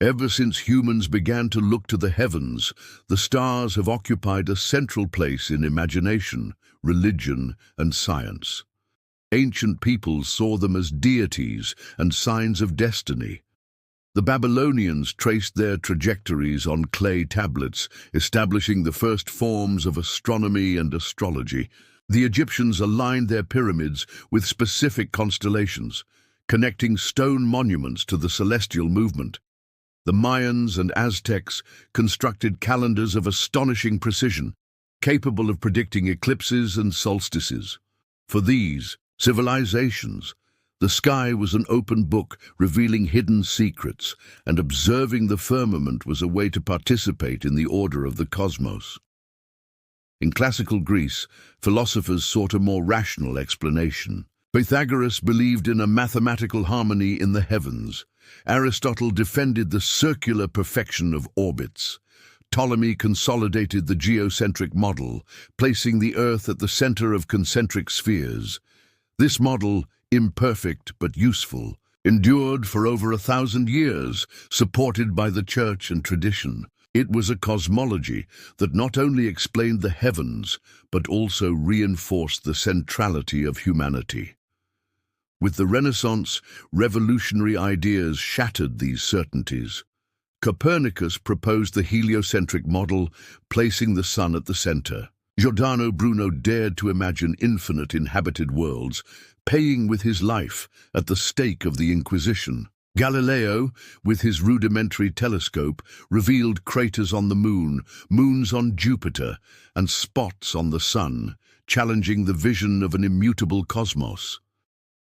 Ever since humans began to look to the heavens, the stars have occupied a central place in imagination, religion, and science. Ancient peoples saw them as deities and signs of destiny. The Babylonians traced their trajectories on clay tablets, establishing the first forms of astronomy and astrology. The Egyptians aligned their pyramids with specific constellations, connecting stone monuments to the celestial movement. The Mayans and Aztecs constructed calendars of astonishing precision, capable of predicting eclipses and solstices. For these civilizations, the sky was an open book revealing hidden secrets, and observing the firmament was a way to participate in the order of the cosmos. In classical Greece, philosophers sought a more rational explanation. Pythagoras believed in a mathematical harmony in the heavens. Aristotle defended the circular perfection of orbits. Ptolemy consolidated the geocentric model, placing the Earth at the center of concentric spheres. This model, imperfect but useful, endured for over 1,000 years, supported by the church and tradition. It was a cosmology that not only explained the heavens, but also reinforced the centrality of humanity. With the Renaissance, revolutionary ideas shattered these certainties. Copernicus proposed the heliocentric model, placing the sun at the center. Giordano Bruno dared to imagine infinite inhabited worlds, paying with his life at the stake of the Inquisition. Galileo, with his rudimentary telescope, revealed craters on the moon, moons on Jupiter, and spots on the sun, challenging the vision of an immutable cosmos.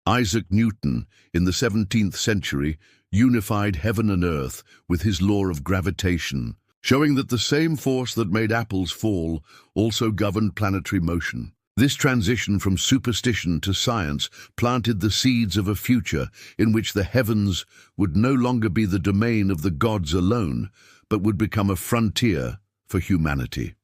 Isaac Newton, in the 17th century, unified heaven and earth with his law of gravitation, showing that the same force that made apples fall also governed planetary motion. This transition from superstition to science planted the seeds of a future in which the heavens would no longer be the domain of the gods alone, but would become a frontier for humanity.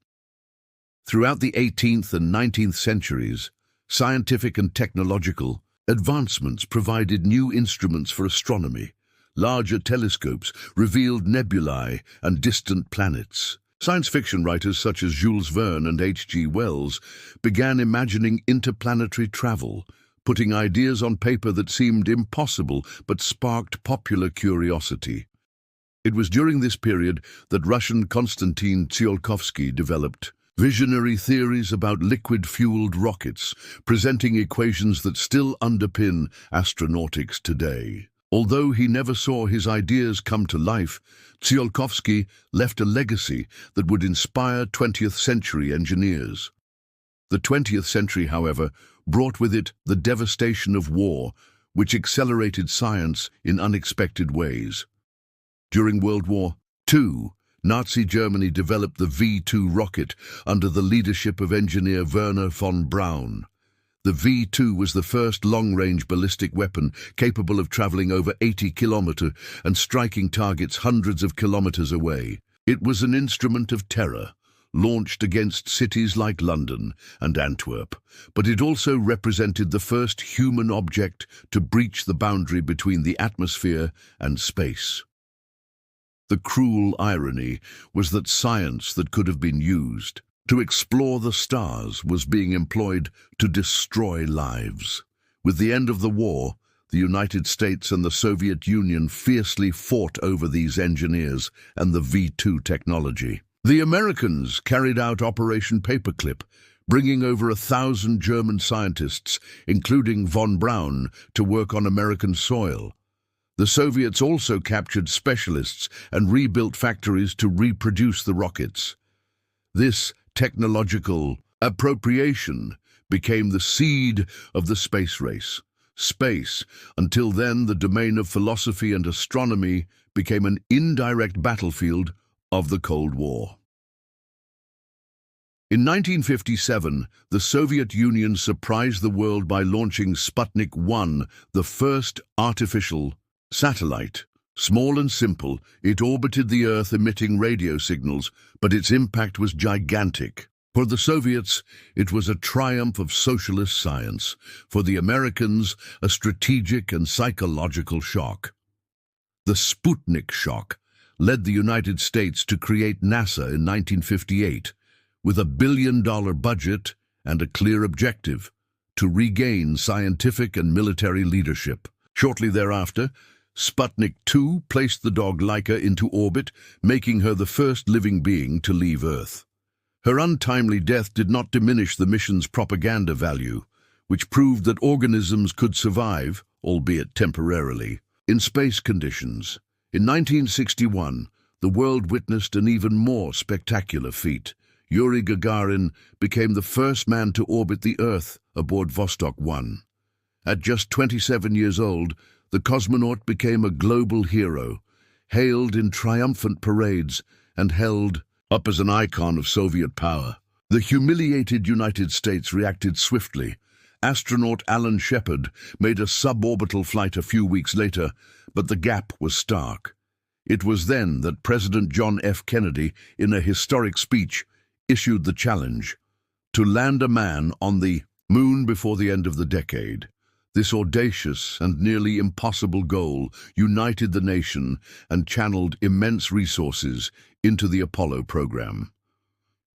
Throughout the 18th and 19th centuries, scientific and technological advancements provided new instruments for astronomy. Larger telescopes revealed nebulae and distant planets. Science fiction writers such as Jules Verne and H.G. Wells began imagining interplanetary travel, putting ideas on paper that seemed impossible but sparked popular curiosity. It was during this period that Russian Konstantin Tsiolkovsky developed visionary theories about liquid-fueled rockets, presenting equations that still underpin astronautics today. Although he never saw his ideas come to life, Tsiolkovsky left a legacy that would inspire 20th century engineers. The 20th century, however, brought with it the devastation of war, which accelerated science in unexpected ways. During World War II, Nazi Germany developed the V-2 rocket under the leadership of engineer Werner von Braun. The V-2 was the first long-range ballistic weapon capable of traveling over 80 kilometers and striking targets hundreds of kilometers away. It was an instrument of terror, launched against cities like London and Antwerp, but it also represented the first human object to breach the boundary between the atmosphere and space. The cruel irony was that science that could have been used to explore the stars was being employed to destroy lives. With the end of the war, the United States and the Soviet Union fiercely fought over these engineers and the V-2 technology. The Americans carried out Operation Paperclip, bringing over 1,000 German scientists, including von Braun, to work on American soil. The Soviets also captured specialists and rebuilt factories to reproduce the rockets. This technological appropriation became the seed of the space race. Space, until then the domain of philosophy and astronomy, became an indirect battlefield of the Cold War. In 1957, the Soviet Union surprised the world by launching Sputnik 1, the first artificial satellite. Small and simple, it orbited the Earth emitting radio signals, but its impact was gigantic. For the Soviets, it was a triumph of socialist science. For the Americans, a strategic and psychological shock. The Sputnik shock, led the United States to create NASA in 1958 with a billion-dollar budget and a clear objective: to regain scientific and military leadership. Shortly thereafter, Sputnik 2 placed the dog Laika into orbit, making her the first living being to leave Earth. Her untimely death did not diminish the mission's propaganda value, which proved that organisms could survive, albeit temporarily, in space conditions. In 1961, the world witnessed an even more spectacular feat. Yuri Gagarin became the first man to orbit the Earth aboard Vostok 1. At just 27 years old, the cosmonaut became a global hero, hailed in triumphant parades and held up as an icon of Soviet power. The humiliated United States reacted swiftly. Astronaut Alan Shepard made a suborbital flight a few weeks later, but the gap was stark. It was then that President John F. Kennedy, in a historic speech, issued the challenge to land a man on the moon before the end of the decade. This audacious and nearly impossible goal united the nation and channeled immense resources into the Apollo program.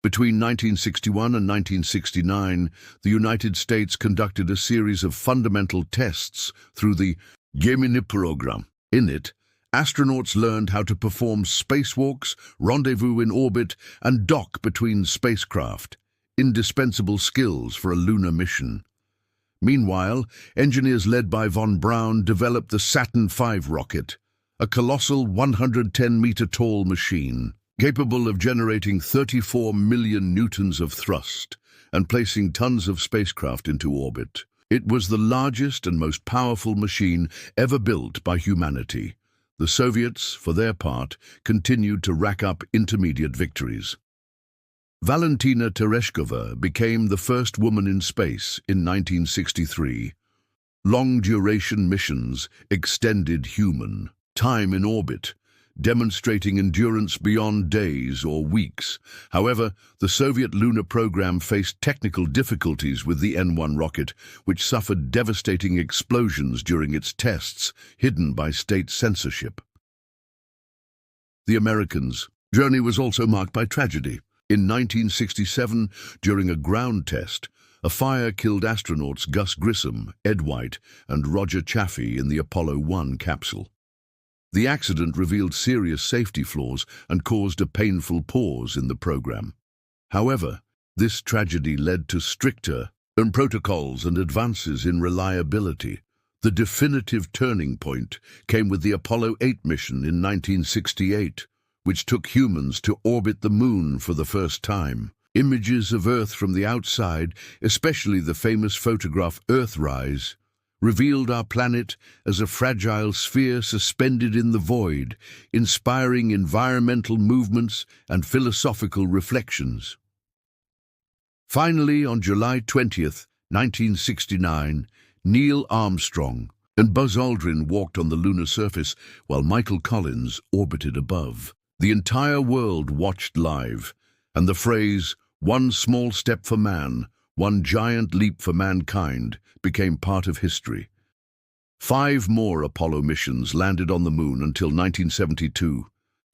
Between 1961 and 1969, the United States conducted a series of fundamental tests through the Gemini program. In it, astronauts learned how to perform spacewalks, rendezvous in orbit, and dock between spacecraft, indispensable skills for a lunar mission. Meanwhile, engineers led by von Braun developed the Saturn V rocket, a colossal 110-meter-tall machine, capable of generating 34 million newtons of thrust and placing tons of spacecraft into orbit. It was the largest and most powerful machine ever built by humanity. The Soviets, for their part, continued to rack up intermediate victories. Valentina Tereshkova became the first woman in space in 1963. Long-duration missions extended human time in orbit, demonstrating endurance beyond days or weeks. However, the Soviet lunar program faced technical difficulties with the N-1 rocket, which suffered devastating explosions during its tests, hidden by state censorship. The Americans' journey was also marked by tragedy. In 1967, during a ground test, a fire killed astronauts Gus Grissom, Ed White, and Roger Chaffee in the Apollo 1 capsule. The accident revealed serious safety flaws and caused a painful pause in the program. However, this tragedy led to stricter protocols and advances in reliability. The definitive turning point came with the Apollo 8 mission in 1968, which took humans to orbit the moon for the first time. Images of Earth from the outside, especially the famous photograph Earthrise, revealed our planet as a fragile sphere suspended in the void, inspiring environmental movements and philosophical reflections. Finally, on July 20th, 1969, Neil Armstrong and Buzz Aldrin walked on the lunar surface while Michael Collins orbited above. The entire world watched live, and the phrase, "one small step for man, one giant leap for mankind," became part of history. 5 more Apollo missions landed on the moon until 1972,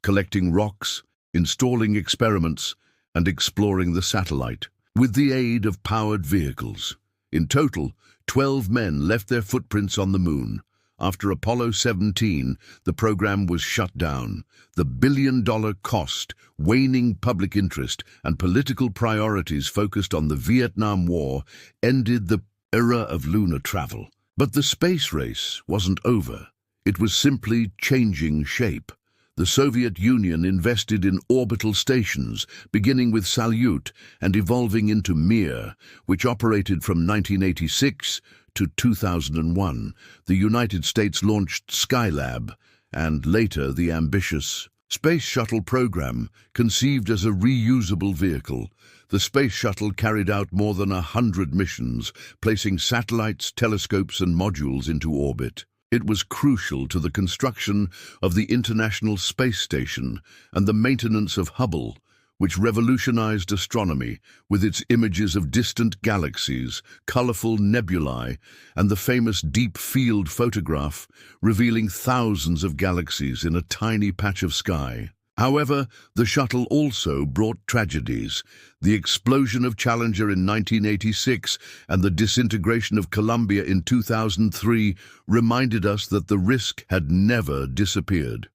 collecting rocks, installing experiments, and exploring the satellite, with the aid of powered vehicles. In total, 12 men left their footprints on the moon. After Apollo 17, the program was shut down. The billion-dollar cost, waning public interest, and political priorities focused on the Vietnam War ended the era of lunar travel. But the space race wasn't over. It was simply changing shape. The Soviet Union invested in orbital stations, beginning with Salyut and evolving into Mir, which operated from 1986 to 2001. The United States launched Skylab, and later the ambitious Space Shuttle program, conceived as a reusable vehicle. The Space Shuttle carried out more than 100 missions, placing satellites, telescopes, and modules into orbit. It was crucial to the construction of the International Space Station and the maintenance of Hubble, which revolutionized astronomy with its images of distant galaxies, colorful nebulae, and the famous deep field photograph revealing thousands of galaxies in a tiny patch of sky. However, the shuttle also brought tragedies. The explosion of Challenger in 1986 and the disintegration of Columbia in 2003 reminded us that the risk had never disappeared.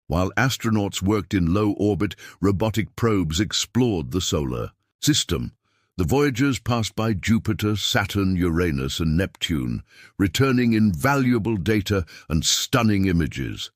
While astronauts worked in low orbit, robotic probes explored the solar system. The Voyagers passed by Jupiter, Saturn, Uranus, and Neptune, returning invaluable data and stunning images.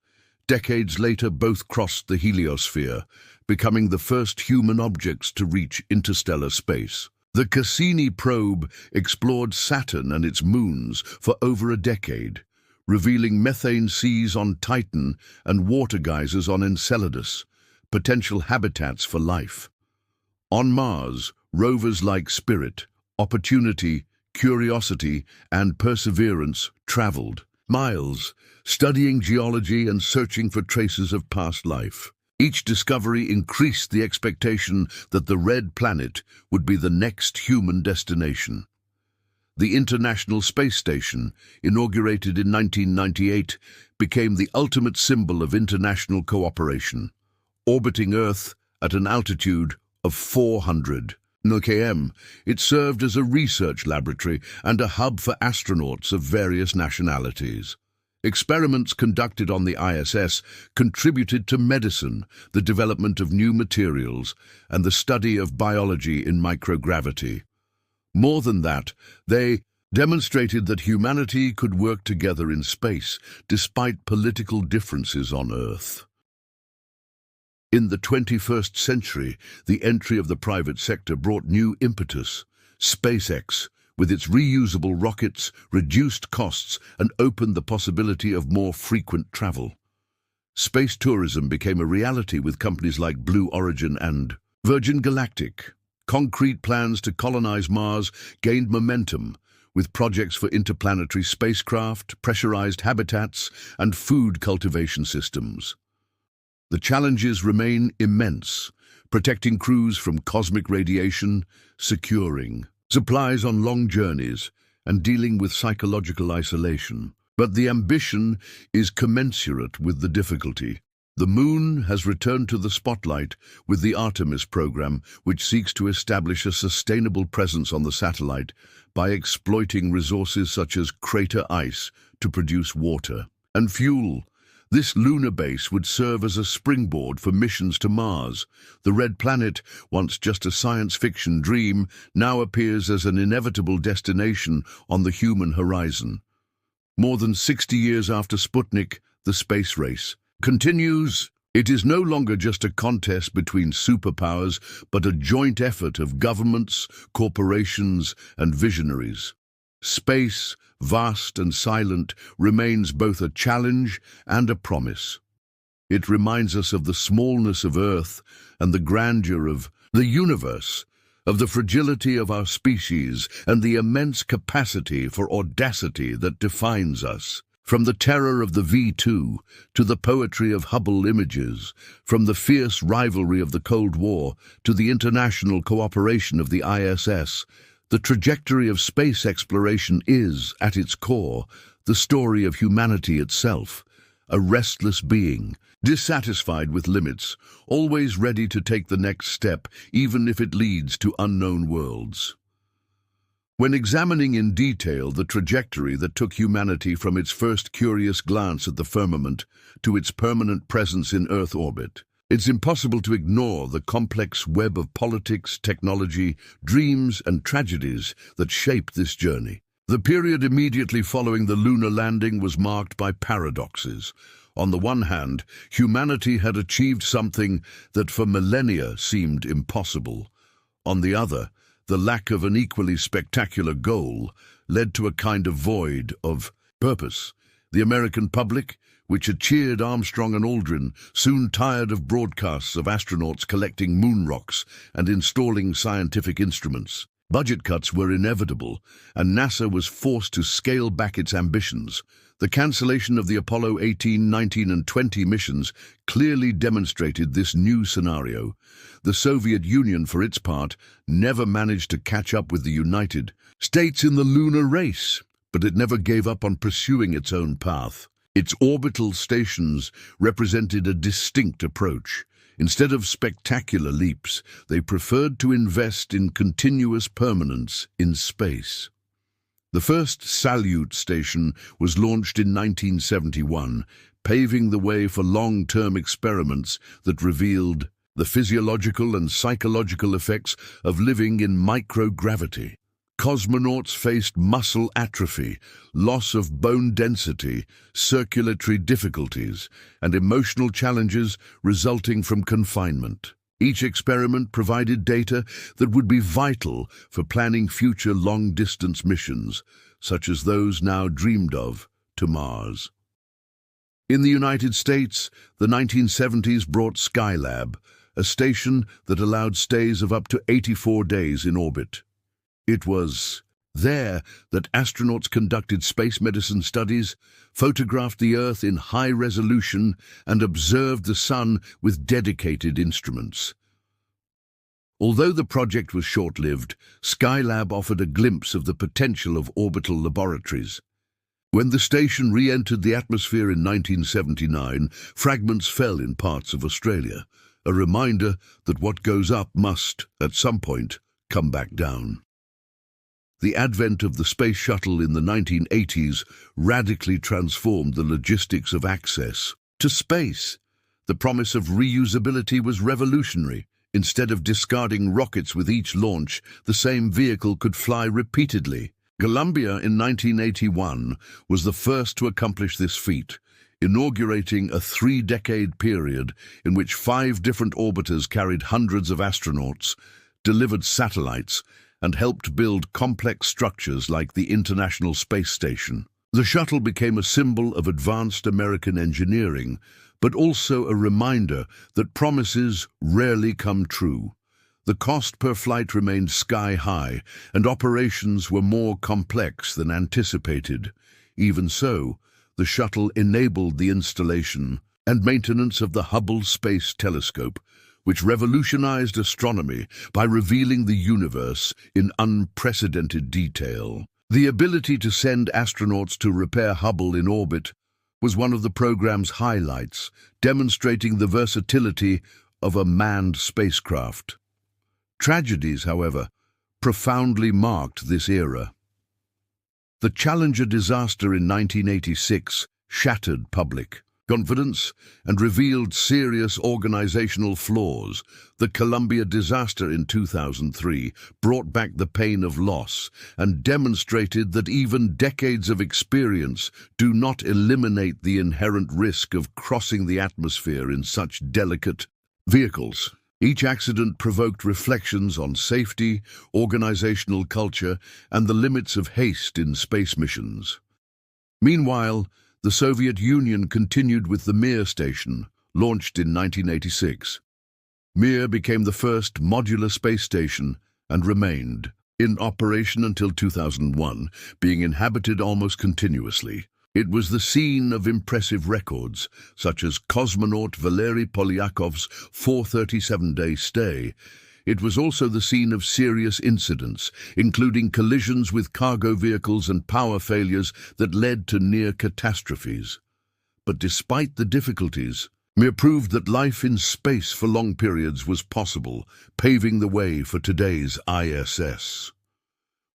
Decades later, both crossed the heliosphere, becoming the first human objects to reach interstellar space. The Cassini probe explored Saturn and its moons for over a decade, revealing methane seas on Titan and water geysers on Enceladus, potential habitats for life. On Mars, rovers like Spirit, Opportunity, Curiosity, and Perseverance traveled miles, studying geology and searching for traces of past life. Each discovery increased the expectation that the Red Planet would be the next human destination. The International Space Station, inaugurated in 1998, became the ultimate symbol of international cooperation, orbiting Earth at an altitude of 400 km. It served as a research laboratory and a hub for astronauts of various nationalities. Experiments conducted on the ISS contributed to medicine, the development of new materials, and the study of biology in microgravity. More than that, they demonstrated that humanity could work together in space despite political differences on Earth. In the 21st century, the entry of the private sector brought new impetus. SpaceX, with its reusable rockets, reduced costs and opened the possibility of more frequent travel. Space tourism became a reality with companies like Blue Origin and Virgin Galactic. Concrete plans to colonize Mars gained momentum, with projects for interplanetary spacecraft, pressurized habitats, and food cultivation systems. The challenges remain immense, protecting crews from cosmic radiation, securing supplies on long journeys, and dealing with psychological isolation. But the ambition is commensurate with the difficulty. The Moon has returned to the spotlight with the Artemis program, which seeks to establish a sustainable presence on the satellite by exploiting resources such as crater ice to produce water and fuel. This lunar base would serve as a springboard for missions to Mars. The Red Planet, once just a science fiction dream, now appears as an inevitable destination on the human horizon. More than 60 years after Sputnik, the space race continues. It is no longer just a contest between superpowers, but a joint effort of governments, corporations, and visionaries. Space, vast and silent, remains both a challenge and a promise. It reminds us of the smallness of Earth and the grandeur of the universe, of the fragility of our species and the immense capacity for audacity that defines us. From the terror of the V2 to the poetry of Hubble images, from the fierce rivalry of the Cold War to the international cooperation of the ISS, the trajectory of space exploration is, at its core, the story of humanity itself, a restless being, dissatisfied with limits, always ready to take the next step, even if it leads to unknown worlds. When examining in detail the trajectory that took humanity from its first curious glance at the firmament to its permanent presence in Earth orbit, it's impossible to ignore the complex web of politics, technology, dreams, and tragedies that shaped this journey. The period immediately following the lunar landing was marked by paradoxes. On the one hand, humanity had achieved something that for millennia seemed impossible. On the other, the lack of an equally spectacular goal led to a kind of void of purpose. The American public, which had cheered Armstrong and Aldrin, soon tired of broadcasts of astronauts collecting moon rocks and installing scientific instruments. Budget cuts were inevitable, and NASA was forced to scale back its ambitions. The cancellation of the Apollo 18, 19, and 20 missions clearly demonstrated this new scenario. The Soviet Union, for its part, never managed to catch up with the United States in the lunar race, but it never gave up on pursuing its own path. Its orbital stations represented a distinct approach. Instead of spectacular leaps, they preferred to invest in continuous permanence in space. The first Salyut station was launched in 1971, paving the way for long-term experiments that revealed the physiological and psychological effects of living in microgravity. Cosmonauts faced muscle atrophy, loss of bone density, circulatory difficulties, and emotional challenges resulting from confinement. Each experiment provided data that would be vital for planning future long-distance missions, such as those now dreamed of to Mars. In the United States, the 1970s brought Skylab, a station that allowed stays of up to 84 days in orbit. It was there that astronauts conducted space medicine studies, photographed the Earth in high resolution, and observed the Sun with dedicated instruments. Although the project was short-lived, Skylab offered a glimpse of the potential of orbital laboratories. When the station re-entered the atmosphere in 1979, fragments fell in parts of Australia, a reminder that what goes up must, at some point, come back down. The advent of the space shuttle in the 1980s radically transformed the logistics of access to space. The promise of reusability was revolutionary. Instead of discarding rockets with each launch, the same vehicle could fly repeatedly. Columbia in 1981 was the first to accomplish this feat, inaugurating a 3-decade period in which 5 different orbiters carried hundreds of astronauts, delivered satellites, and helped build complex structures like the International Space Station. The shuttle became a symbol of advanced American engineering, but also a reminder that promises rarely come true. The cost per flight remained sky-high, and operations were more complex than anticipated. Even so, the shuttle enabled the installation and maintenance of the Hubble Space Telescope, which revolutionized astronomy by revealing the universe in unprecedented detail. The ability to send astronauts to repair Hubble in orbit was one of the program's highlights, demonstrating the versatility of a manned spacecraft. Tragedies, however, profoundly marked this era. The Challenger disaster in 1986 shattered public confidence and revealed serious organizational flaws. The Columbia disaster in 2003 brought back the pain of loss and demonstrated that even decades of experience do not eliminate the inherent risk of crossing the atmosphere in such delicate vehicles. Each accident provoked reflections on safety, organizational culture, and the limits of haste in space missions. Meanwhile, the Soviet Union continued with the Mir station, launched in 1986. Mir became the first modular space station and remained in operation until 2001, being inhabited almost continuously. It was the scene of impressive records, such as cosmonaut Valery Polyakov's 437-day stay. It was also the scene of serious incidents, including collisions with cargo vehicles and power failures that led to near catastrophes. But despite the difficulties, Mir proved that life in space for long periods was possible, paving the way for today's ISS.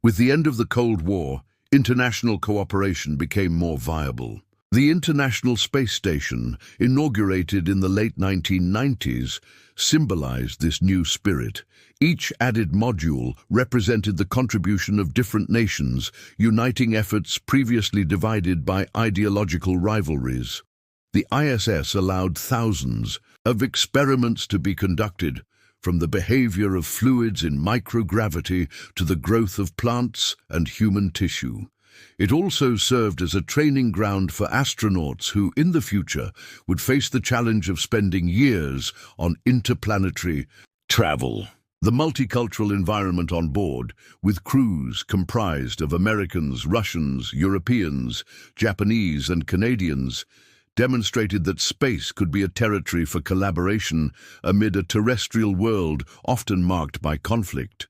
With the end of the Cold War, international cooperation became more viable. The International Space Station, inaugurated in the late 1990s, symbolized this new spirit. Each added module represented the contribution of different nations, uniting efforts previously divided by ideological rivalries. The ISS allowed thousands of experiments to be conducted, from the behavior of fluids in microgravity to the growth of plants and human tissue. It also served as a training ground for astronauts who, in the future, would face the challenge of spending years on interplanetary travel. The multicultural environment on board, with crews comprised of Americans, Russians, Europeans, Japanese and Canadians, demonstrated that space could be a territory for collaboration amid a terrestrial world often marked by conflict.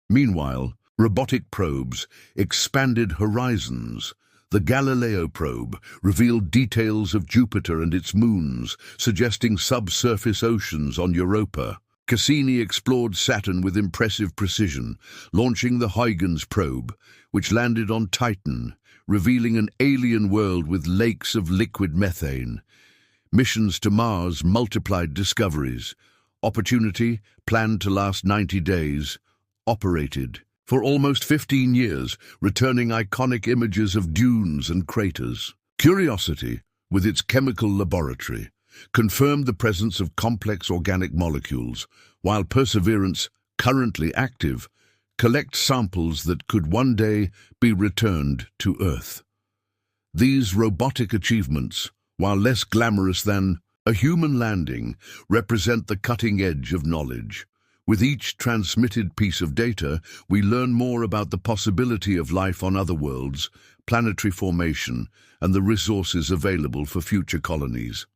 Meanwhile, robotic probes expanded horizons. The Galileo probe revealed details of Jupiter and its moons, suggesting subsurface oceans on Europa. Cassini explored Saturn with impressive precision, launching the Huygens probe, which landed on Titan, revealing an alien world with lakes of liquid methane. Missions to Mars multiplied discoveries. Opportunity, planned to last 90 days, operated for almost 15 years, returning iconic images of dunes and craters. Curiosity, with its chemical laboratory, confirmed the presence of complex organic molecules, while Perseverance, currently active, collects samples that could one day be returned to Earth. These robotic achievements, while less glamorous than a human landing, represent the cutting edge of knowledge. With each transmitted piece of data, we learn more about the possibility of life on other worlds, planetary formation, and the resources available for future colonies.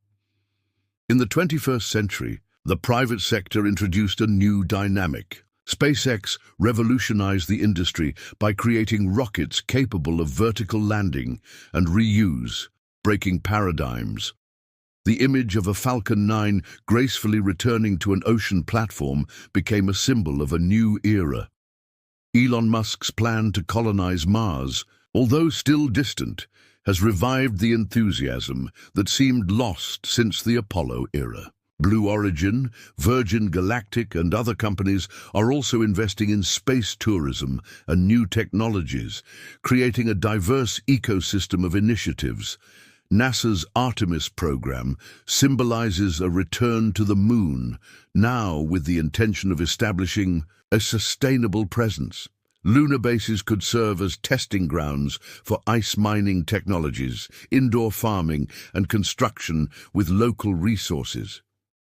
In the 21st century, the private sector introduced a new dynamic. SpaceX revolutionized the industry by creating rockets capable of vertical landing and reuse, breaking paradigms. The image of a Falcon 9 gracefully returning to an ocean platform became a symbol of a new era. Elon Musk's plan to colonize Mars, although still distant, has revived the enthusiasm that seemed lost since the Apollo era. Blue Origin, Virgin Galactic, and other companies are also investing in space tourism and new technologies, creating a diverse ecosystem of initiatives. NASA's Artemis program symbolizes a return to the moon, now with the intention of establishing a sustainable presence. Lunar bases could serve as testing grounds for ice mining technologies, indoor farming, and construction with local resources.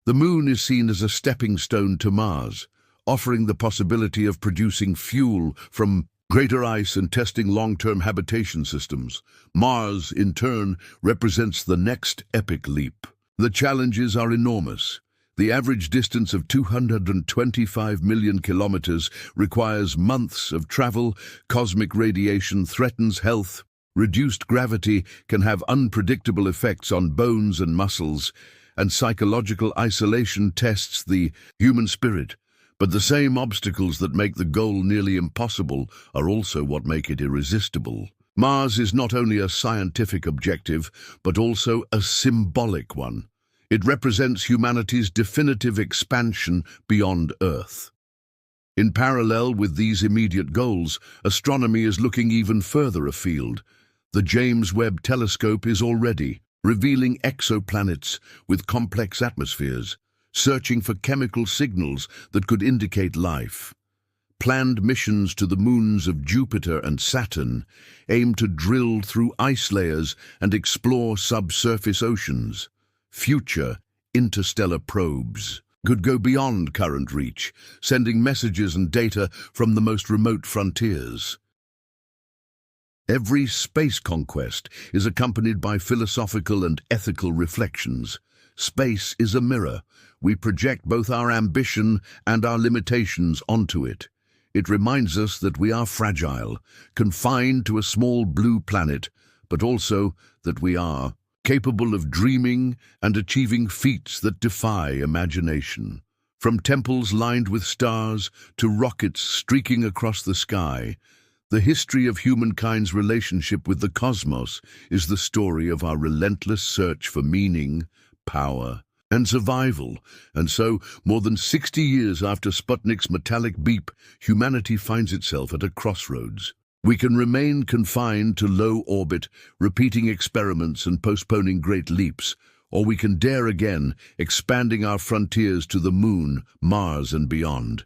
The moon is seen as a stepping stone to Mars, offering the possibility of producing fuel from greater ice and testing long-term habitation systems. Mars, in turn, represents the next epic leap. The challenges are enormous. The average distance of 225 million kilometers requires months of travel. Cosmic radiation threatens health. Reduced gravity can have unpredictable effects on bones and muscles, and psychological isolation tests the human spirit. But the same obstacles that make the goal nearly impossible are also what make it irresistible. Mars is not only a scientific objective, but also a symbolic one. It represents humanity's definitive expansion beyond Earth. In parallel with these immediate goals, astronomy is looking even further afield. The James Webb Telescope is already revealing exoplanets with complex atmospheres, searching for chemical signals that could indicate life. Planned missions to the moons of Jupiter and Saturn aim to drill through ice layers and explore subsurface oceans. Future interstellar probes could go beyond current reach, sending messages and data from the most remote frontiers. Every space conquest is accompanied by philosophical and ethical reflections. Space is a mirror. We project both our ambition and our limitations onto it. It reminds us that we are fragile, confined to a small blue planet, but also that we are capable of dreaming and achieving feats that defy imagination. From temples lined with stars to rockets streaking across the sky, the history of humankind's relationship with the cosmos is the story of our relentless search for meaning, power, and survival. And so, more than 60 years after Sputnik's metallic beep, humanity finds itself at a crossroads. We can remain confined to low orbit, repeating experiments and postponing great leaps, or we can dare again, expanding our frontiers to the moon, Mars, and beyond.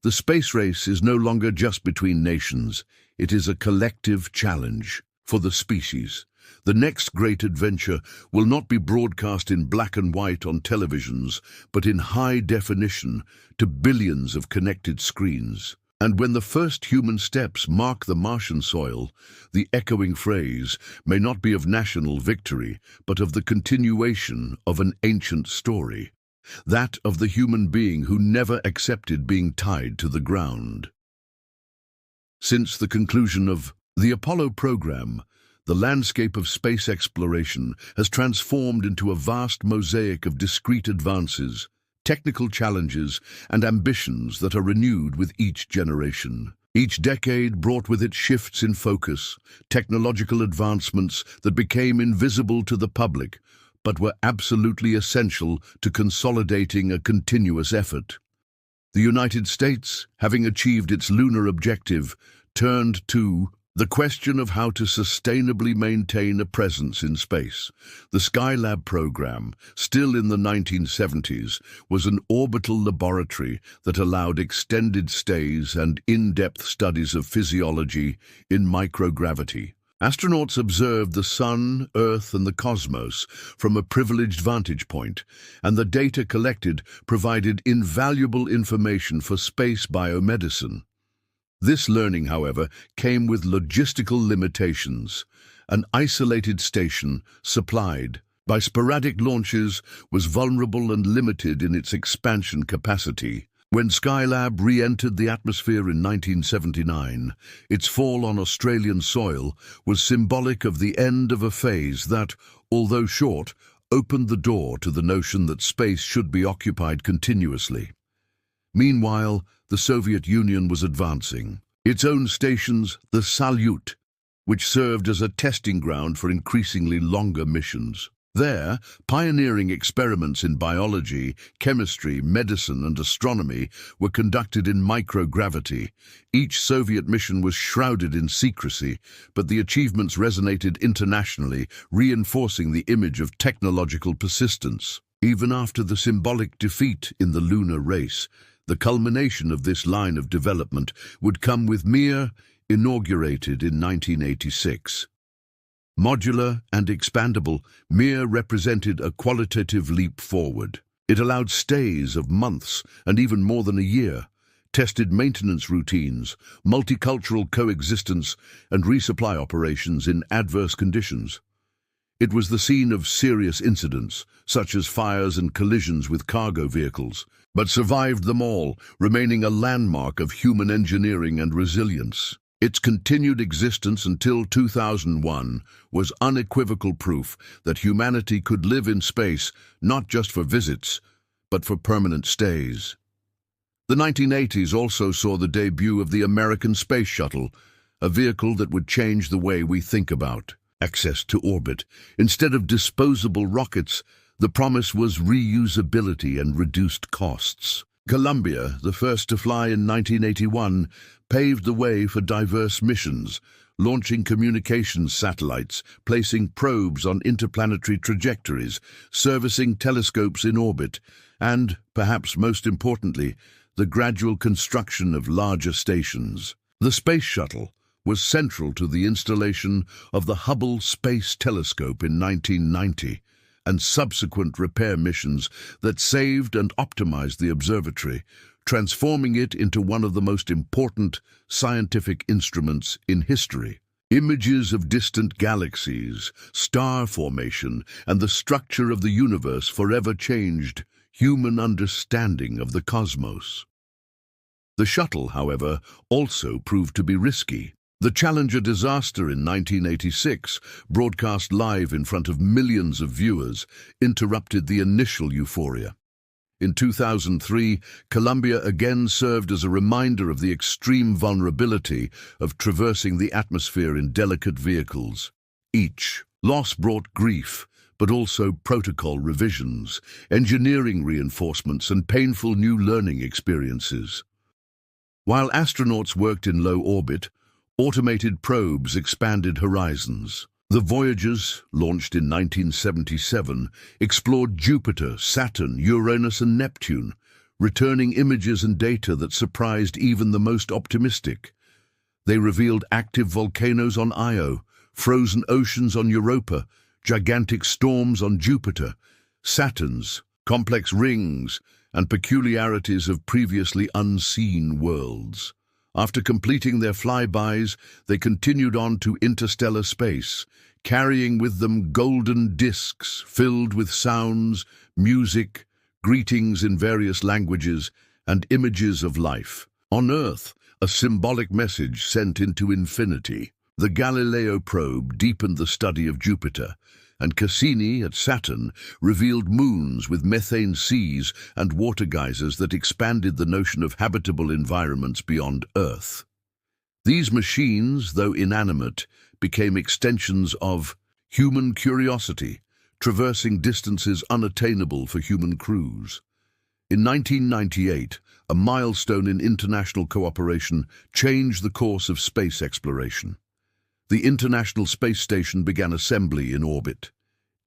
The space race is no longer just between nations. It is a collective challenge for the species. The next great adventure will not be broadcast in black and white on televisions, but in high definition to billions of connected screens. And when the first human steps mark the Martian soil, the echoing phrase may not be of national victory, but of the continuation of an ancient story, that of the human being who never accepted being tied to the ground. Since the conclusion of the Apollo program, the landscape of space exploration has transformed into a vast mosaic of discrete advances, technical challenges, and ambitions that are renewed with each generation. Each decade brought with it shifts in focus, technological advancements that became invisible to the public, but were absolutely essential to consolidating a continuous effort. The United States, having achieved its lunar objective, turned to the question of how to sustainably maintain a presence in space. The Skylab program, still in the 1970s, was an orbital laboratory that allowed extended stays and in-depth studies of physiology in microgravity. Astronauts observed the Sun, Earth, and the cosmos from a privileged vantage point, and the data collected provided invaluable information for space biomedicine. This learning, however, came with logistical limitations. An isolated station, supplied by sporadic launches, was vulnerable and limited in its expansion capacity. When Skylab re-entered the atmosphere in 1979, its fall on Australian soil was symbolic of the end of a phase that, although short, opened the door to the notion that space should be occupied continuously. Meanwhile, the Soviet Union was advancing. Its own stations, the Salyut, which served as a testing ground for increasingly longer missions. There, pioneering experiments in biology, chemistry, medicine, and astronomy were conducted in microgravity. Each Soviet mission was shrouded in secrecy, but the achievements resonated internationally, reinforcing the image of technological persistence. Even after the symbolic defeat in the lunar race, the culmination of this line of development would come with Mir, inaugurated in 1986. Modular and expandable, Mir represented a qualitative leap forward. It allowed stays of months and even more than a year, tested maintenance routines, multicultural coexistence, and resupply operations in adverse conditions. It was the scene of serious incidents, such as fires and collisions with cargo vehicles, but survived them all, remaining a landmark of human engineering and resilience. Its continued existence until 2001 was unequivocal proof that humanity could live in space not just for visits, but for permanent stays. The 1980s also saw the debut of the American Space Shuttle, a vehicle that would change the way we think about access to orbit. Instead of disposable rockets, the promise was reusability and reduced costs. Columbia, the first to fly in 1981, paved the way for diverse missions, launching communications satellites, placing probes on interplanetary trajectories, servicing telescopes in orbit, and, perhaps most importantly, the gradual construction of larger stations. The Space Shuttle was central to the installation of the Hubble Space Telescope in 1990, and subsequent repair missions that saved and optimized the observatory, transforming it into one of the most important scientific instruments in history. Images of distant galaxies, star formation, and the structure of the universe forever changed human understanding of the cosmos. The shuttle, however, also proved to be risky. The Challenger disaster in 1986, broadcast live in front of millions of viewers, interrupted the initial euphoria. In 2003, Columbia again served as a reminder of the extreme vulnerability of traversing the atmosphere in delicate vehicles. Each loss brought grief, but also protocol revisions, engineering reinforcements, and painful new learning experiences. While astronauts worked in low orbit, automated probes expanded horizons. The Voyagers, launched in 1977, explored Jupiter, Saturn, Uranus, and Neptune, returning images and data that surprised even the most optimistic. They revealed active volcanoes on Io, frozen oceans on Europa, gigantic storms on Jupiter, Saturn's complex rings, and peculiarities of previously unseen worlds. After completing their flybys, they continued on to interstellar space, carrying with them golden discs filled with sounds, music, greetings in various languages, and images of life. On Earth, a symbolic message sent into infinity. The Galileo probe deepened the study of Jupiter, and Cassini at Saturn revealed moons with methane seas and water geysers that expanded the notion of habitable environments beyond Earth. These machines, though inanimate, became extensions of human curiosity, traversing distances unattainable for human crews. In 1998, a milestone in international cooperation changed the course of space exploration. The International Space Station began assembly in orbit.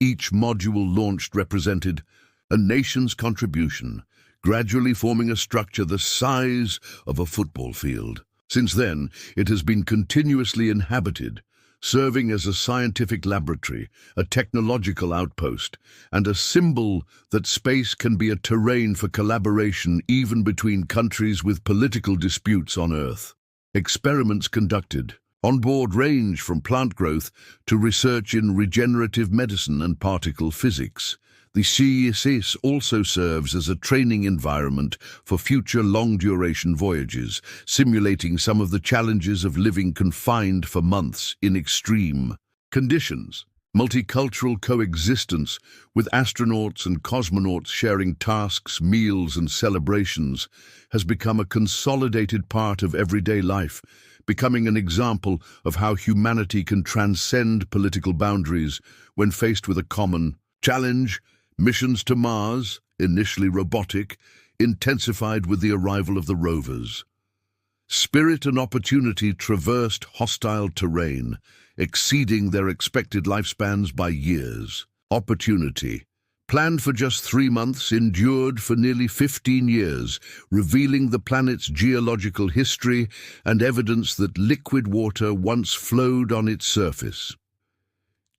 Each module launched represented a nation's contribution, gradually forming a structure the size of a football field. Since then, it has been continuously inhabited, serving as a scientific laboratory, a technological outpost, and a symbol that space can be a terrain for collaboration even between countries with political disputes on Earth. Experiments conducted on board range from plant growth to research in regenerative medicine and particle physics. The CSS also serves as a training environment for future long-duration voyages, simulating some of the challenges of living confined for months in extreme conditions. Multicultural coexistence, with astronauts and cosmonauts sharing tasks, meals, and celebrations, has become a consolidated part of everyday life, becoming an example of how humanity can transcend political boundaries when faced with a common challenge. Missions to Mars, initially robotic, intensified with the arrival of the rovers. Spirit and Opportunity traversed hostile terrain, exceeding their expected lifespans by years. Opportunity, planned for just 3 months, endured for nearly 15 years, revealing the planet's geological history and evidence that liquid water once flowed on its surface.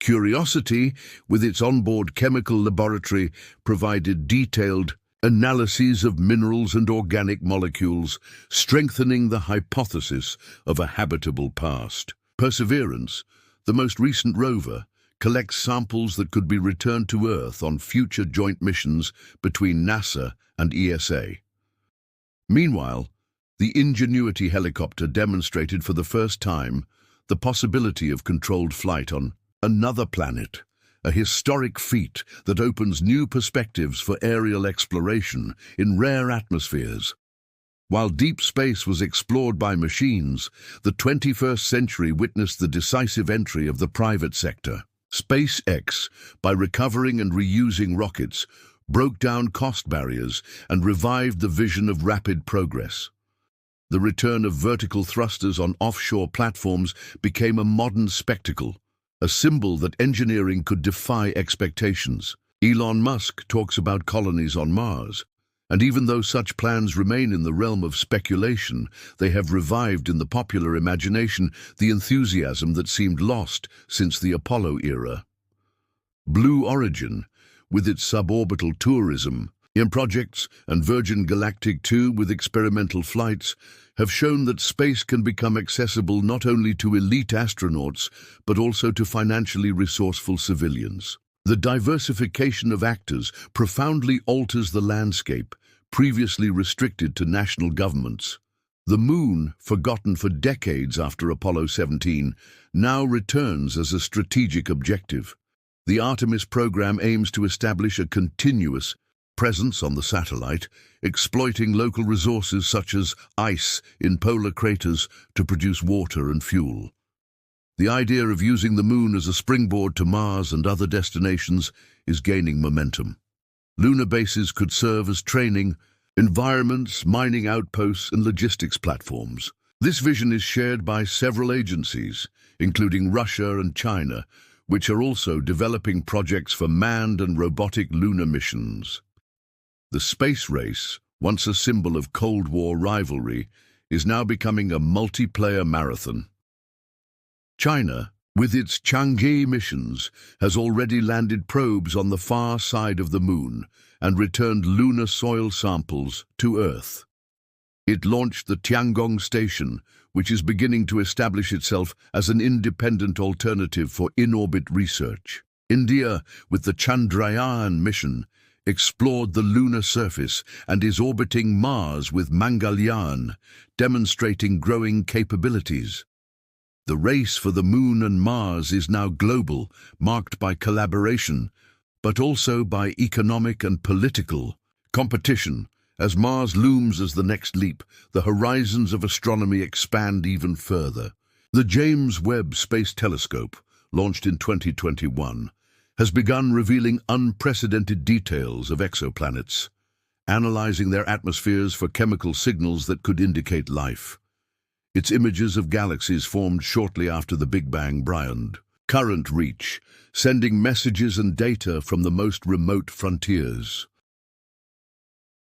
Curiosity, with its onboard chemical laboratory, provided detailed analyses of minerals and organic molecules, strengthening the hypothesis of a habitable past. Perseverance, the most recent rover, collects samples that could be returned to Earth on future joint missions between NASA and ESA. Meanwhile, the Ingenuity helicopter demonstrated for the first time the possibility of controlled flight on another planet, a historic feat that opens new perspectives for aerial exploration in rare atmospheres. While deep space was explored by machines, the 21st century witnessed the decisive entry of the private sector. SpaceX, by recovering and reusing rockets, broke down cost barriers and revived the vision of rapid progress. The return of vertical thrusters on offshore platforms became a modern spectacle, a symbol that engineering could defy expectations. Elon Musk talks about colonies on Mars, and even though such plans remain in the realm of speculation, they have revived in the popular imagination the enthusiasm that seemed lost since the Apollo era. Blue Origin, with its suborbital tourism, projects, and Virgin Galactic 2 with experimental flights, have shown that space can become accessible not only to elite astronauts, but also to financially resourceful civilians. The diversification of actors profoundly alters the landscape, previously restricted to national governments. The Moon, forgotten for decades after Apollo 17, now returns as a strategic objective. The Artemis program aims to establish a continuous presence on the satellite, exploiting local resources such as ice in polar craters to produce water and fuel. The idea of using the Moon as a springboard to Mars and other destinations is gaining momentum. Lunar bases could serve as training environments, mining outposts, and logistics platforms. This vision is shared by several agencies, including Russia and China, which are also developing projects for manned and robotic lunar missions. The space race, once a symbol of Cold War rivalry, is now becoming a multiplayer marathon. China, with its Chang'e missions, has already landed probes on the far side of the Moon and returned lunar soil samples to Earth. It launched the Tiangong station, which is beginning to establish itself as an independent alternative for in-orbit research. India, with the Chandrayaan mission, explored the lunar surface and is orbiting Mars with Mangalyaan, demonstrating growing capabilities. The race for the Moon and Mars is now global, marked by collaboration, but also by economic and political competition. As Mars looms as the next leap, the horizons of astronomy expand even further. The James Webb Space Telescope, launched in 2021, has begun revealing unprecedented details of exoplanets, analyzing their atmospheres for chemical signals that could indicate life. Its images of galaxies formed shortly after the Big Bang beyond current reach, sending messages and data from the most remote frontiers.